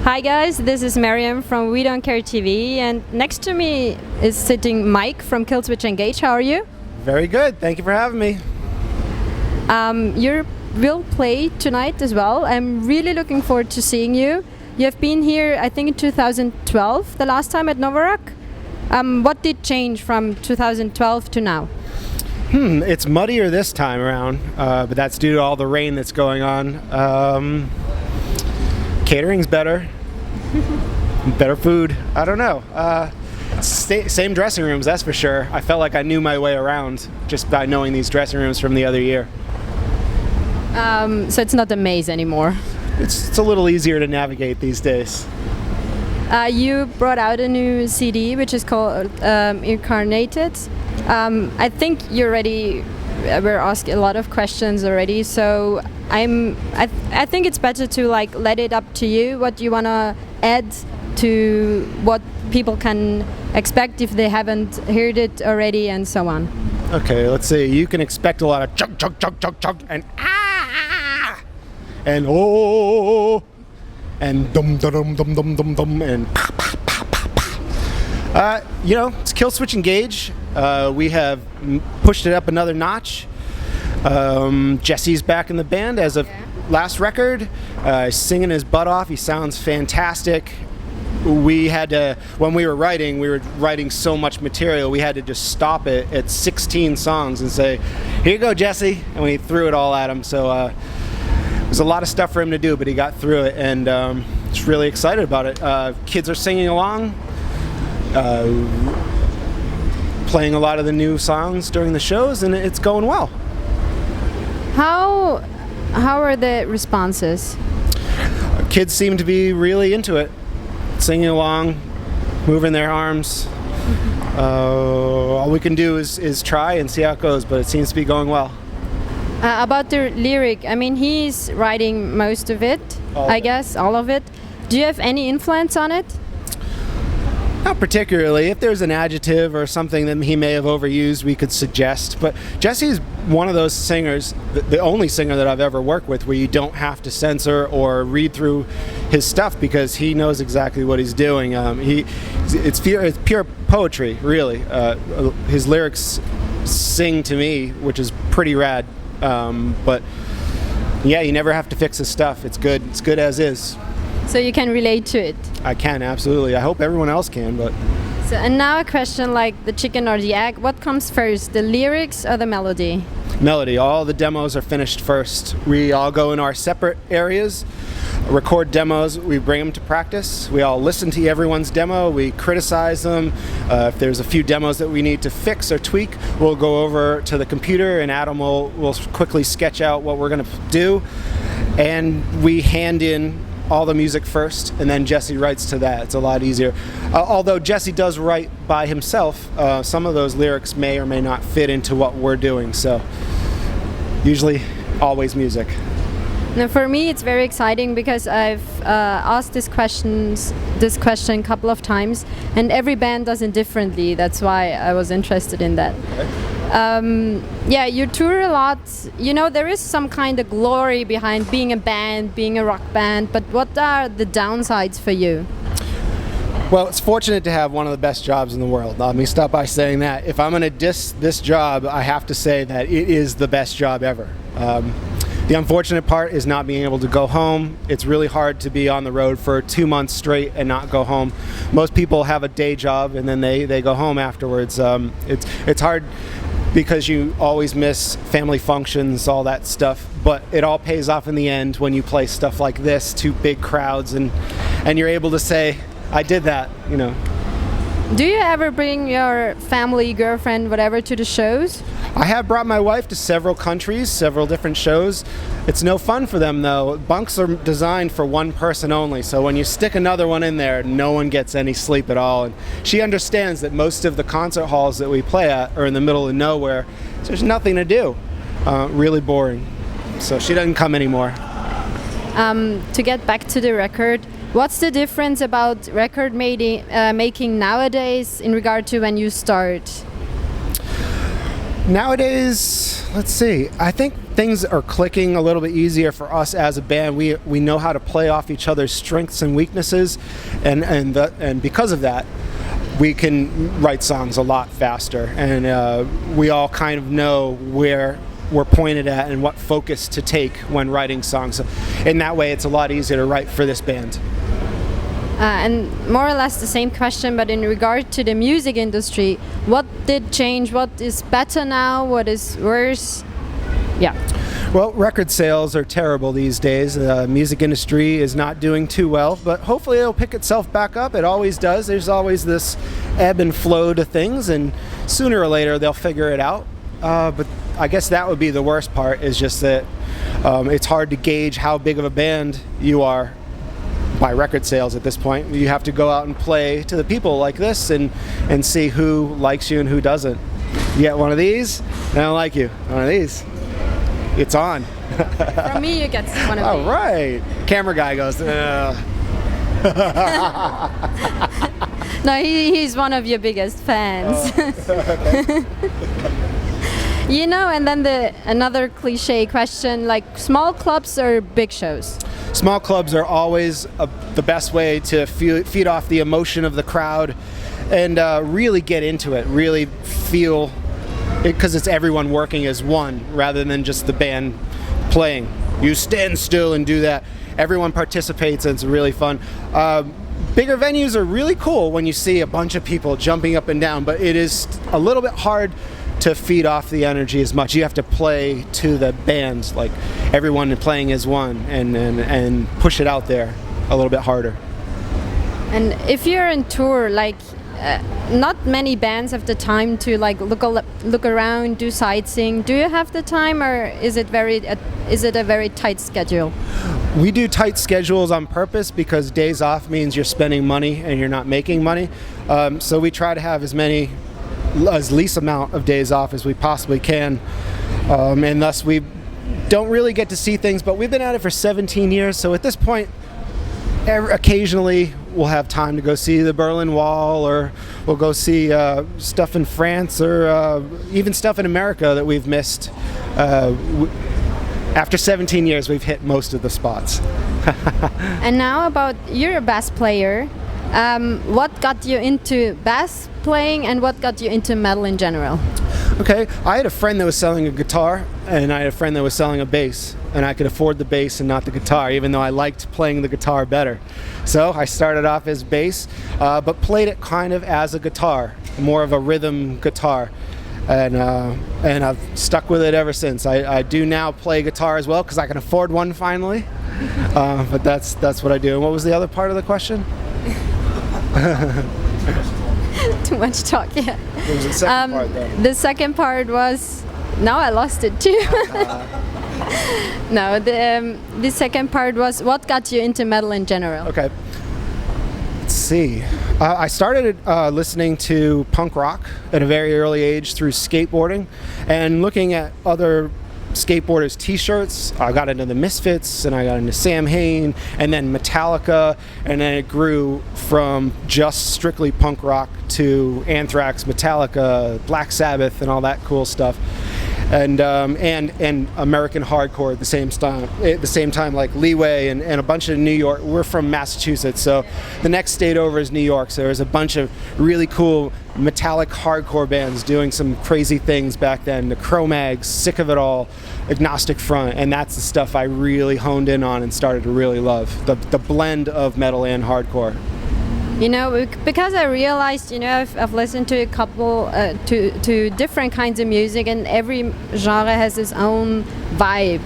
Hi guys, this is Mariam from We Don't Care TV, and next to me is sitting Mike from Killswitch Engage. How are you? Very good, thank you for having me. You will play tonight as well. I'm really looking forward to seeing you. You have been here, I think, in 2012, the last time at Novarock. What did change from 2012 to now? It's muddier this time around, but that's due to all the rain that's going on. Catering's better. Better food. I don't know. Same dressing rooms, that's for sure. I felt like I knew my way around just by knowing these dressing rooms from the other year. So it's not a maze anymore. It's a little easier to navigate these days. You brought out a new CD which is called Incarnate. I think you already were asked a lot of questions already, so I think it's better to let it up to you what you wanna add to what people can expect if they haven't heard it already and so on. Okay, let's see. You can expect a lot of chug chug chug chug chug and and oh and dum dum dum dum dum dum and pa pa pa pa pa. It's Killswitch Engage. We have pushed it up another notch. Jesse's back in the band as of last record, singing his butt off. He sounds fantastic. We had to, when we were writing so much material, we had to just stop it at 16 songs and say, here you go, Jesse, and we threw it all at him. So it was a lot of stuff for him to do, but he got through it, and just really excited about it. Kids are singing along, playing a lot of the new songs during the shows, and it's going well. How are the responses? Kids seem to be really into it, singing along, moving their arms. All we can do is try and see how it goes, but it seems to be going well. About the lyric, I mean, he's writing most of it, I guess, all of it. Do you have any influence on it? Not particularly. If there's an adjective or something that he may have overused, we could suggest. But Jesse's one of those singers, the only singer that I've ever worked with, where you don't have to censor or read through his stuff because he knows exactly what he's doing. It's pure poetry, really. His lyrics sing to me, which is pretty rad. But yeah, you never have to fix his stuff. It's good. It's good as is. So you can relate to it? I can, absolutely. I hope everyone else can, but... So, and now a question like the chicken or the egg. What comes first, the lyrics or the melody? Melody. All the demos are finished first. We all go in our separate areas, record demos, we bring them to practice. We all listen to everyone's demo, we criticize them. If there's a few demos that we need to fix or tweak, we'll go over to the computer and Adam will quickly sketch out what we're going to do. And we hand in all the music first, and then Jesse writes to that. It's a lot easier. Although Jesse does write by himself, some of those lyrics may or may not fit into what we're doing, so usually always music. Now for me it's very exciting because I've asked this question a couple of times, and every band does it differently. That's why I was interested in that. Okay. Yeah, you tour a lot. You know, there is some kind of glory behind being a band, being a rock band, but what are the downsides for you? Well, it's fortunate to have one of the best jobs in the world. Let me start by saying that. If I'm going to diss this job, I have to say that it is the best job ever. The unfortunate part is not being able to go home. It's really hard to be on the road for 2 months straight and not go home. Most people have a day job and then they go home afterwards. It's hard because you always miss family functions, all that stuff, but it all pays off in the end when you play stuff like this to big crowds and you're able to say, I did that, you know. Do you ever bring your family, girlfriend, whatever to the shows? I have brought my wife to several countries, several different shows. It's no fun for them though. Bunks are designed for one person only, so when you stick another one in there, no one gets any sleep at all. And she understands that most of the concert halls that we play at are in the middle of nowhere, so there's nothing to do. Really boring. So she doesn't come anymore. To get back to the record, what's the difference about record making nowadays in regard to when you start? Nowadays, let's see. I think things are clicking a little bit easier for us as a band. We know how to play off each other's strengths and weaknesses, and because of that, we can write songs a lot faster. And we all kind of know where we're pointed at and what focus to take when writing songs. In that way, it's a lot easier to write for this band. And more or less the same question, but in regard to the music industry, what did change? What is better now? What is worse? Yeah. Well, record sales are terrible these days. The music industry is not doing too well, but hopefully it'll pick itself back up. It always does. There's always this ebb and flow to things, and sooner or later they'll figure it out. But I guess that would be the worst part, is just that it's hard to gauge how big of a band you are by record sales at this point. You have to go out and play to the people like this and see who likes you and who doesn't. You get one of these, they don't like you. One of these, it's on. From me, you get one of these. All right. Camera guy goes, No, he's one of your biggest fans. You know, and then another cliche question, like small clubs or big shows? Small clubs are always the best way to feed off the emotion of the crowd and really get into it, really feel it, because it's everyone working as one rather than just the band playing. You stand still and do that. Everyone participates and it's really fun. Bigger venues are really cool when you see a bunch of people jumping up and down, but it is a little bit hard to feed off the energy as much. You have to play to the band, like everyone playing as one, and push it out there a little bit harder. And if you're on tour, like not many bands have the time to like look around, do sightseeing. Do you have the time, or is it a very tight schedule? We do tight schedules on purpose because days off means you're spending money and you're not making money. So we try to have as least amount of days off as we possibly can, and thus we don't really get to see things, but we've been at it for 17 years, so at this point occasionally we'll have time to go see the Berlin Wall, or we'll go see stuff in France, or even stuff in America that we've missed. After 17 years we've hit most of the spots. And now you're a bass player. What got you into bass playing and what got you into metal in general? Okay, I had a friend that was selling a guitar, and I had a friend that was selling a bass, and I could afford the bass and not the guitar, even though I liked playing the guitar better. So I started off as bass, but played it kind of as a guitar, more of a rhythm guitar. And I've stuck with it ever since. I do now play guitar as well because I can afford one finally, but that's what I do. And what was the other part of the question? Too much talk, yeah. What was the second part, though? The second part was, now I lost it too. No, the second part was, what got you into metal in general? Okay. Let's see. I started listening to punk rock at a very early age through skateboarding and looking at other skateboarders' t-shirts. I got into the Misfits, and I got into Sam Hain, and then Metallica, and then it grew from just strictly punk rock to Anthrax, Metallica, Black Sabbath, and all that cool stuff. And American hardcore at the same time, like Leeway and a bunch of New York. We're from Massachusetts, so the next state over is New York. So there's a bunch of really cool metallic hardcore bands doing some crazy things back then. The Cro-Mags, Sick of It All, Agnostic Front, and that's the stuff I really honed in on and started to really love. The blend of metal and hardcore. You know, because I realized, you know, I've listened to a couple, to different kinds of music, and every genre has its own vibe.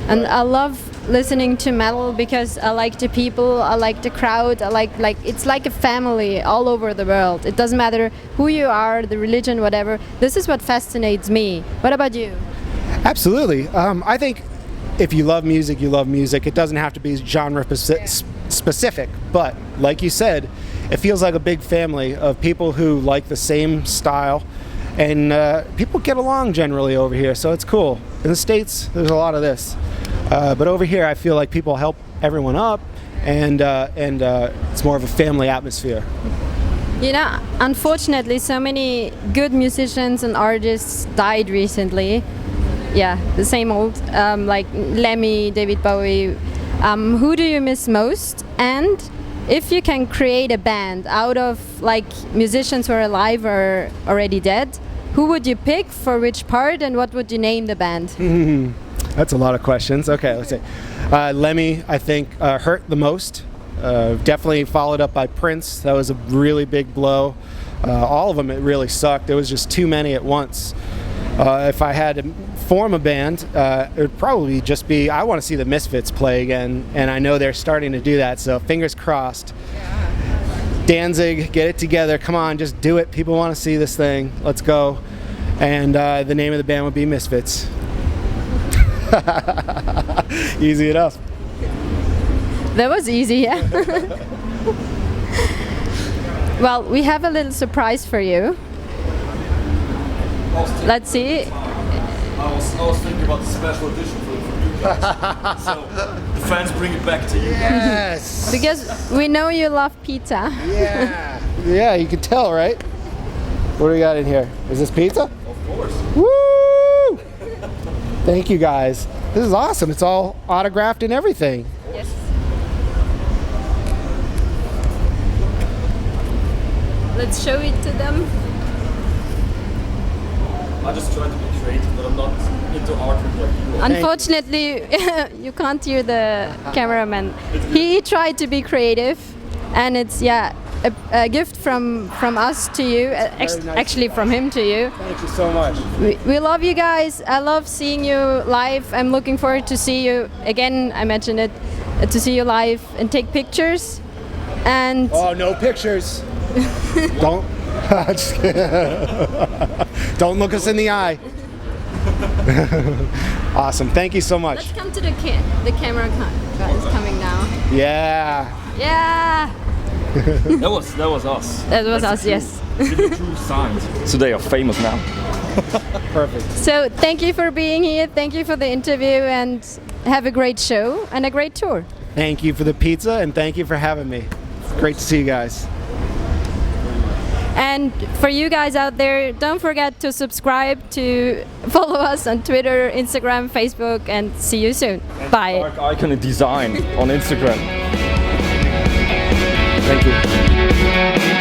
And I love listening to metal because I like the people, I like the crowd, I like it's like a family all over the world. It doesn't matter who you are, the religion, whatever. This is what fascinates me. What about you? Absolutely. I think if you love music, you love music. It doesn't have to be genre specific, but like you said, it feels like a big family of people who like the same style, and people get along generally over here, so it's cool. In the States, there's a lot of this, but over here I feel like people help everyone up, and it's more of a family atmosphere. You know, unfortunately, so many good musicians and artists died recently. Yeah, the same old, like Lemmy, David Bowie. Who do you miss most? And if you can create a band out of like musicians who are alive or already dead, who would you pick for which part, and what would you name the band? That's a lot of questions. Okay, let's see. Lemmy, I think, hurt the most. Definitely followed up by Prince. That was a really big blow. All of them, it really sucked. There was just too many at once. If I had to form a band, it would probably just be, I want to see the Misfits play again, and I know they're starting to do that, so fingers crossed. Danzig, get it together. Come on, just do it. People want to see this thing. Let's go. And the name of the band would be Misfits. Easy enough. That was easy, yeah. Well, we have a little surprise for you. Let's see. I was thinking about the special edition for you guys. So the fans bring it back to you. Yes. Because we know you love pizza. Yeah. Yeah, you can tell, right? What do we got in here? Is this pizza? Of course. Woo! Thank you guys. This is awesome. It's all autographed and everything. Yes. Let's show it to them. I just try to be creative, but I'm not into artwork like you are. Unfortunately, you can't hear the cameraman. He tried to be creative, and it's a gift from us to you. Nice Actually, from him to you. Thank you so much. We love you guys. I love seeing you live. I'm looking forward to see you again. I mentioned it, to see you live and take pictures. And Oh, no pictures. Don't. Just kidding. Don't look us in the eye. Awesome. Thank you so much. let's come to the camera is coming now. Yeah. Yeah. That was us. That was us. Yes. True signs. So they are famous now. Perfect. So thank you for being here. Thank you for the interview, and have a great show and a great tour. Thank you for the pizza, and thank you for having me. It's great to see you guys. And for you guys out there, don't forget to subscribe, to follow us on Twitter, Instagram, Facebook, and see you soon. Bye. Dark Icon Design on Instagram. Thank you.